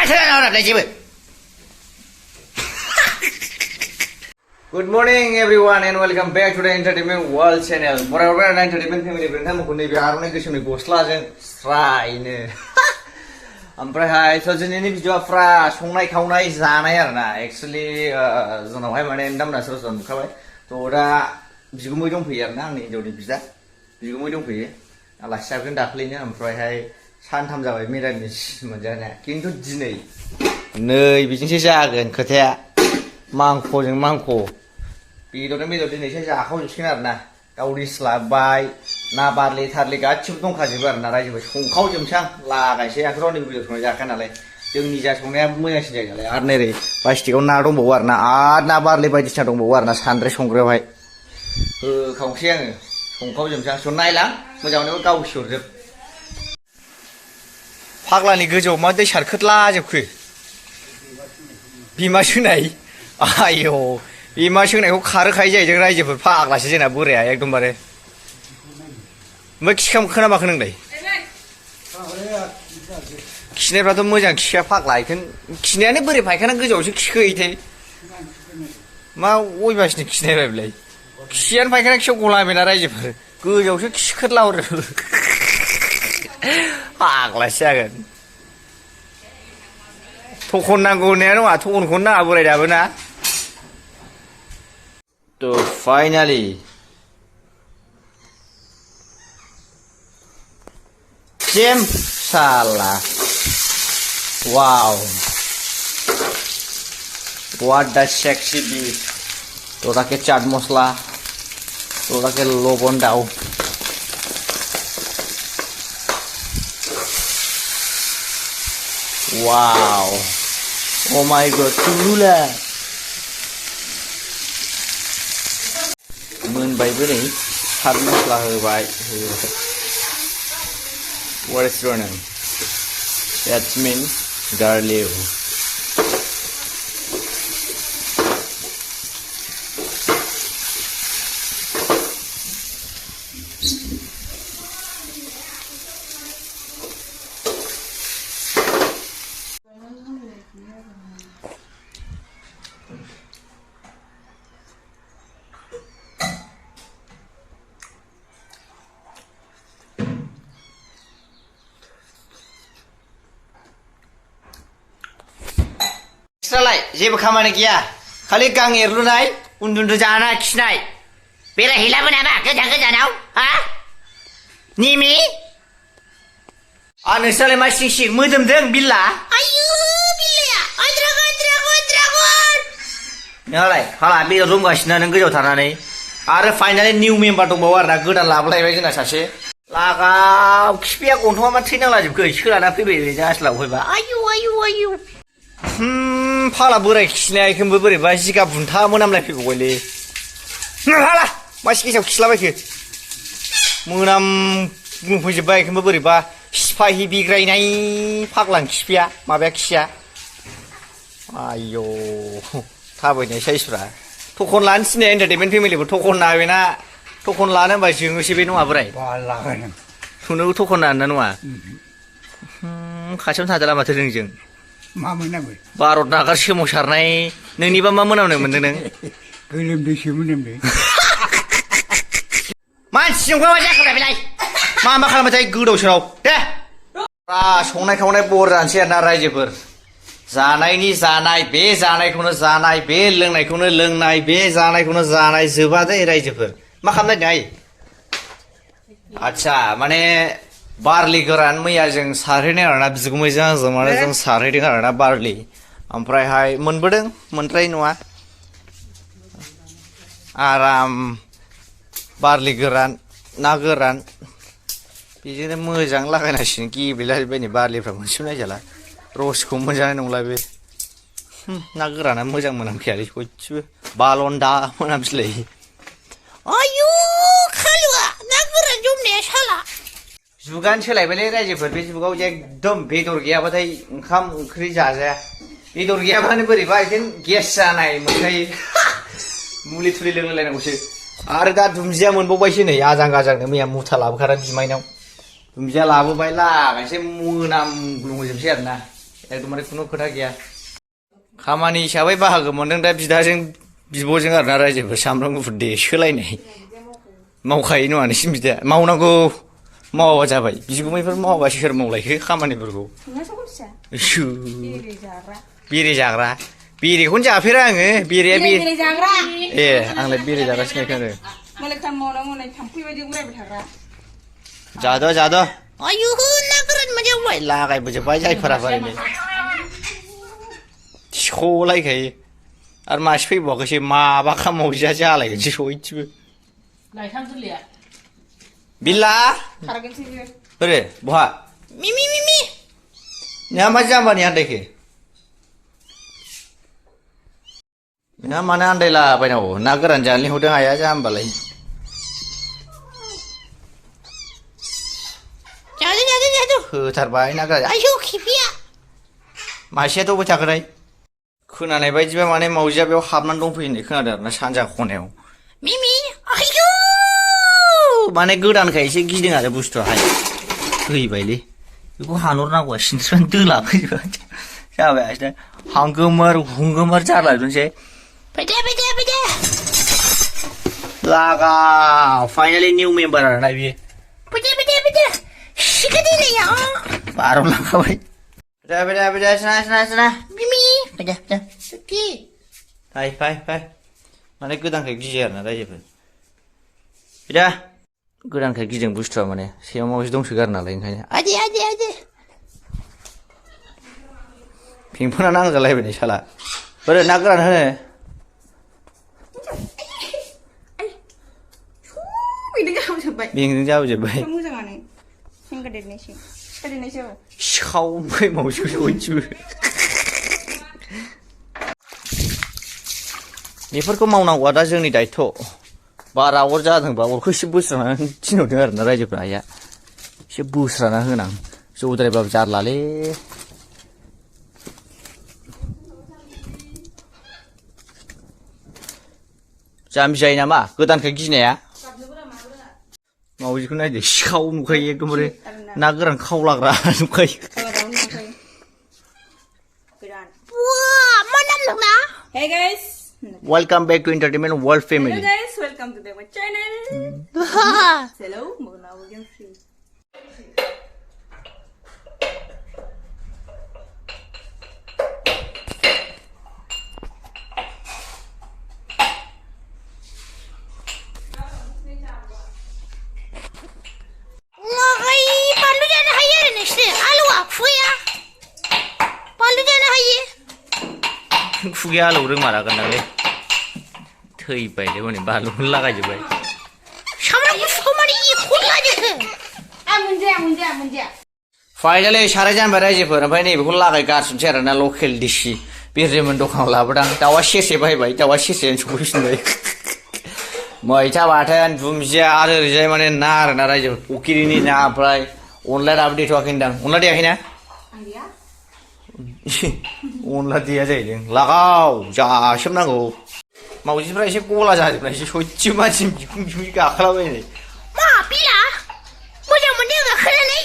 Good morning everyone and welcome back to the Entertainment World Channel. Moreover, Entertainment Family beritamu naibe arone gosoमनि गस्लाजों स्रायनो ओमफ्रायहाय दिनैनि भिडिअआ फ्रा संनाय खावनाय जानाय आरोना एक्चुअली जोंनावहाय माने दामना सोरबा नुखाबाय थ' दा बिगुमै दंफैयो आरोना आंनि हिन्जावनि बिदा बिगुमै दंफैयो आलासि जागोन दाख्लैनो ओमफ्रायहाय सानथाम जाबाय मिरामिस मोनजानाया खिन्थु दिनै नै बिदिनोसो जागोन खोथाया मांख'जों मांख' बेदरजों बेदर दिनैसो जाखावजोबसिगोन आरोना गावरिस लाबाय ना बारलि थारलि गासिबो दंखाजोबो आरोना रायजोबो संखावजोबनोसै आं लागायसै आंथ' रावनिबो भिडिअ संनाय जाखाया नालाय जोंनि जा संनाया मोजांसिन जायो नालाय आरो नैरै प्लास्टिकआव ना दंबावो आरोना आरो ना बारलि बायदिसिना दंबावो आरोना सान्द्रि संग्रायावहाय होखावसै आङो संखावजोबनोसै आं नायलां मोजां मोनोबा गावसि हरजोब फाग्लानि गोजौआव मा दै सारखोदलाजोबखो बिमा सोंनाय आयौ बिमा सोंनायखौ खारोखाय जाहैदों रायजोफोर फाग्लासो जोंना बोराया एकदमबारे ओमफ्राय खिखाम खोनामाखै नोंलाय खिनायफ्राथ' मोजां खिया फाग्ला बेखौनो खिनायानो बोरै फायखाना गोजौआवसो खिखोयोथाय मा अयबासनि खिनायबाय बेलाय खियानो फायखाना खियाव गलाबायना रायजोफोर गोजौआवसो खिखोदलाहरो फाग्लासो जागोन थखन नांगौ होननाया नङा थखनखौनो नाङा बोराय दाबो ना तो फाइनली जेम साला वाओ व्हाट द सेक्सी बीफ थोड़ा के चाट मसला थोड़ा के लबन दाउ वाओ ओ माय गॉड तुरुला मोनबायबो नै चाट मस्ला होबाय What is your name? That's mean garlic. Extra जेबो खामानि गैया खालि गां एरलुनाय उन्दुन्दु जानाय खिनाय बेरायहैलाबो नामा गोजान गोजानाव हा निमि नोंस्रालाय मा सिं सिं मोदोमदों बिल्ला आयु बिल्लाया नोंहालाय हाला बेदर दंगासिनो नों गोजौआव थानानै आरो फाइनालि निउ मेम्बार दंबावो आरोना गोदान लाबोलायबाय जोंना सासे लागाव खिफिया गन्थङा मा थैनांलाजोबखो सोलाना फैबाय जास्लाव फैबा आयु फाला बोराय खिनाया एखनबो बोरैबा जिगाब बुन्था मोनामलाय फैबावबायलै हाला मानसि गेसाव खिलाबायखो मोनामफैजोब्बाय एखनबो बोरैबा सिफाहि बिग्रायनाय फाग्लां खिफिया माबाया खिया आयौ थाबायनाय साइसफ्रा थखन लानो थिननाय एन्टारटेनमेन्ट फेमिलिबो थखन नायबायना थखन लानो होनबा जोङोसो बे नङा बोराय थुनोबो थखन लानो नङा खाथियावनो थादोला माथो जोंजों मा मोनामो भारत नागार सोमावसारनाय नोंनिबा मा मोनामनाय मोनदों नों गोलोमदैसो मोनामदों मानसिजों मा जाखोब्रा बेलाय मा खालामबाय थायो गोदाव सोराव दे संनाय खावनाय बर जानोसै आरोना रायजोफोर जानायनि जानाय बे जानायखौनो जानाय बे लोंनायखौनो लोंनाय बे जानायखौनो जानाय जोबा दे रायजोफोर मा खालामनाय दं आच्छा माने बारलि गोरान मैया जों सारहैनाय आरोना बिगुमैजों आंजों माने जों सारहैदों आरोना बारलि ओमफ्रायहाय मोनबोदों मोनद्राय नङा आराम बारलि गोरान ना गोरान बिदिनो मोजां लागायनांसिगोन गेब्लेलाजोब्बाय नै बारलिफ्रा मोनसेबो नायजाला रसखौ मोनजानाय नंला बे ना गोराना मोजां मोनामखायालै सयथिबो बालन्दा मोनामसैलायो आयु खालुआ ना गोरान जमनाया साला जुगानो सोलायबायलै रायजोफोर बे जुगाव एकदम बेदर गैयाबाथाय ओंखाम ओंख्रि जाजाया बेदर गैयाबानो बोरैबा बिदिनो गेस जानाय मोनखायो मुलि थुलि लोंलायनांगौसो आरो दा दुन्दिया मोनबावबायसो नै आजां गाजांनो मैया मुथा लाबोखादों बिमायनाव दुन्दिया लाबोबाय लागायसै मोनामग्लुंहोजोबसै आरोना एकदमबारे खुनु खोथा गैया खामानि हिसाबै बाहागो मोनदों दा बिदाजों बिब'जों आरोना रायजोफोर सामब्राम गुफुर सोलायनाय मावखायो नङा नोंसिनि बिदाया मावनांगौ मावाबा जाबाय बिगुमैफोर मावाबा सोर मावलायखो खामानिफोरखौ बेरे जाग्रा बेरेखौनो जाफेरा आङो बेरेया बेरे जाग्रा ए आंलाय बेरे जाग्रा सिनायखायो मालाय खामानि मावनाय थाम्फै बायदि उरायबाय थाग्रा जाद' आयु ना गोरान मोनजाबाय लागायबोजोब्बाय जायफोरा बारायनो सिख'लायखायो आरो मासे फैबावाखैसो माबा खामावजिया जालायगोनसो सयथिबो लाइथाम जोलैया बिल्ला खारगोनसै बियो बोरो बहा मिमि नोंहा मा जाम्बानि आन्दायखो नोंहा मानो आन्दायलाबायनांगौ ना गोरान जानो लिंहरदों हाया जाम्बालाय जादो होथारबाय ना गोरान आयौ खिफिया मासेयाथ' अबाय थाखोथाय खोनानाय बायदिबा माने मावजिया बेयाव हाबनानै दंफैयो होननाय खोनादों आरोना सानजा खनायाव मिमि आयौ माने गोदानखाय एसे गिदों आरो बुस्थुआहाय थैबायलै बेखौ हानहरनांगौ सिनस्रां दोलाखैजोबबाय जाबाय आसिना हुंगोमोर जालायदोंसै फैदे लागा फाइनाली निउ मेम्बार आरोना बियो फैदे सिखोदोनैया बार'लांखाबाय फैदे सिना मिमि फैदे फाय माने गोदानखाय गियो आरोना रायजोफोर फैदा गोदानखाय गिदों बुस्थुआ माने सेयाव मावजि दंसोगारो नालाय ओंखायनो आदे पिंपना नांजालायबाय साला बोरो ना गोरान होनो बेंजों जाबोजोब्बाय मोजाङानो सेंगादेरनायसो सिखावबाय मावजिखौ सयथिबो बेफोरखौ मावनांगौआ दा जोंनि दायथ' बारा अर जादोंबा अरखौ एसे बोस्रानानै थिनहरदों आरोना रायजोफ्रा आइया एसे बोस्राना होनां जौद्रायबाबो जारलालै जाम्बि जायो नामा गोदानखाय गिनाया मावजिखौ नायदो सिखाव नुखायो एकदमबारे ना गोरान खावलाग्रा नुखायो मा नाम नोंना hey guys welcome back to entertainment world family hello guys welcome to my channel hello मोना गेम फ्री खुगाया आलौ रोंमारागोन नालाय थैबायलै हनै बानलुखौनो लागायजोब्बाय सामब्राम गुफुरखौ माने एखौनो लाजोबो मोनजाया फाइनालि साराय जानबाय रायजोफोर ओमफ्राय नैबेखौ लागाय गारसोमसै आरोना लकेल दिसि बिरजेमोन दखानाव लाबोदां दाउआ सेरसे बायबाय दाउआ सेरसेयानो सफैफिनबाय मैथा बाथोन दुन्दिया आरो ओरैजाय माने ना आरोना रायजोफोर फुख्रिनि ना ओमफ्राय अनला दाबो देथ'वाखैदां अनला देयाखैना अनला देया जाहैदों लागाव जासोमनांगौ मावजिफ्रा एसे गला जाजोबनाय एसे सयथिबो मानसि बिखुं गाखोलाबायनाय मा बिला मोजां मोनदों गाखोनानै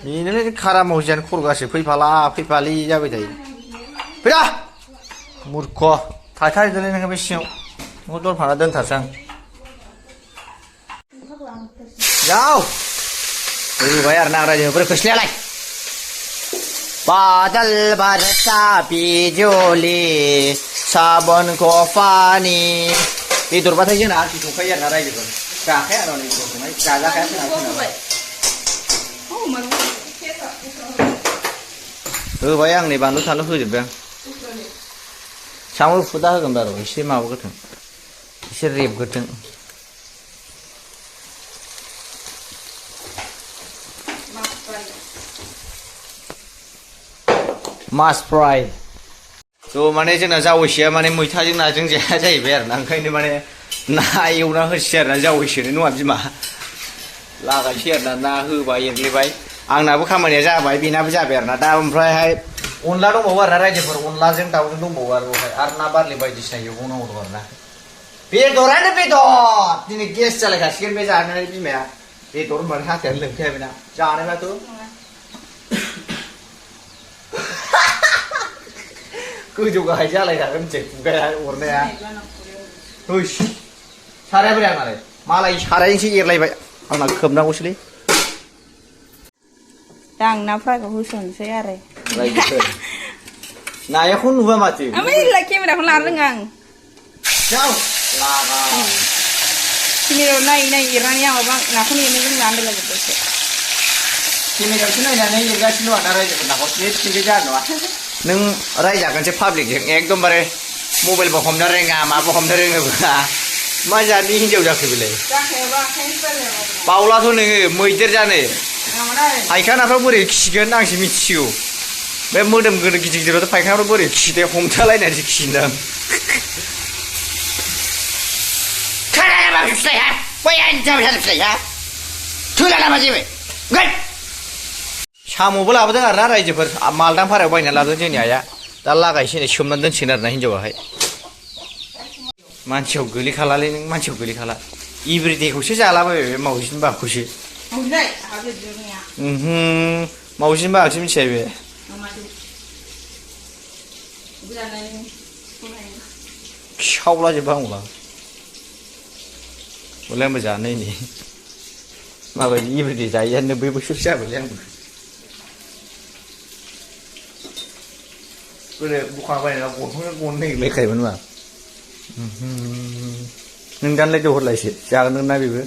बेनोलै खारा मावजियानो खर' गासो फैफालि जाबाय थायो फैदा मुर्ख थाथारदोलै नोङो बे सिङाव नोंखौ दरफाना दोनथारसां जाव होबाय आरो ना रायजोफोर खोस्लियालाय बादल बरसा बिजुलि साबन को पानी बेदरबाथाय जोंना आखि संखायो आरोना रायजोफोर जाखाया आरो बेदर संनाय जाजाखाया जोंना होबाय आं नै बानलु थानलु होजोबबाय आं सामब्राम गुफुर दा होगोन बार' एसे माबागोथों एसे रेबगोथों मास फ्राय थ' माने जोंना जावैसोया माने मैथाजों नाजों जाया जाहैबाय आरो ना ओंखायनो माने ना एवना होसै आरो ना जावैसोनो नङा बिमा लागायसै आरो ना होबाय एरग्लिबाय आंनाबो खामानिया जाबाय बेनाबो जाबाय आरो ना दा ओमफ्रायहाय अनला दंबावो आरो ना रायजोफोर अनलाजों दाउजों दंबावो आरो बेवहाय आरो ना बारलि बायदिसिना एवबावनांगौ दं आरो ना बेदरानो बेदर दिनै गेस जालायखासिगोन बे जानानै बिमाया बेदर होनबानो हाथायानो लोंखाया बेना जानोबाथ' गोजौ गाहाय जालायखागोन मिथिबाय खुगाया अरनाया हुइस साराया बोरै आंनालाय मालाय सारायजोंसो एरलायबाय आंना खोबनांगौसोलै दा आं ना फ्रायखौ होसननोसै आरो नायाखौ नुबा माथो ओमफ्राय केमेराखौ लानो रोङा आं जाव लागा केमेरायाव नायै नायै एरनानै आं माबा नाखौ एरनो रोंला आन्दायलाजोब्बायसो केमेरायावसो नायनानै एरगासिनो दं ना रायजोफोर नाखौ थिगै जानाय नङा नों रायजागोनसो पाब्लिकजों एकदमबारे मबाइलबो हमनो रोङा माबो हमनो रोङोबा मा जातनि हिनजाव जाखो बेलाय जाखायाबा आखाइनि बालायाव बावलाथ' नोङो मैदेर जानो नङामोन फायखानाफ्राव बोरै खिगोन आंसो मिथिगौ बे मोदोम गोदो गिदिर गिदिरावथ' फायखानाफ्राव बोरै खिदे हमथालायनानैसो खिदां साम'बो लाबोदों आरोना रायजोफोर मालदां भारायाव बायनानै लाबोदों जोंनि आइया दा लागायसै सोमनानै दोनसिगोन आरोना हिनजावाहाय मानसियाव गोलैखालालै नों मानसियाव गोलैखाला इब्रिडेखौसो जालाबायबाय बे मावजिनि बागखौसो मावजिनि बागसो मिथिबाय बे खिखावलाजोबबा आंबा बले आंबो जानायनि माबायदि इब्रिडे जायो 90 बोसोरसो जाबायलै आंबो गोदो दखान बायनायाव गनखौनो गननै लेखायोमोन मा नों दानलाय दहरलायसो जागोन ना बेबो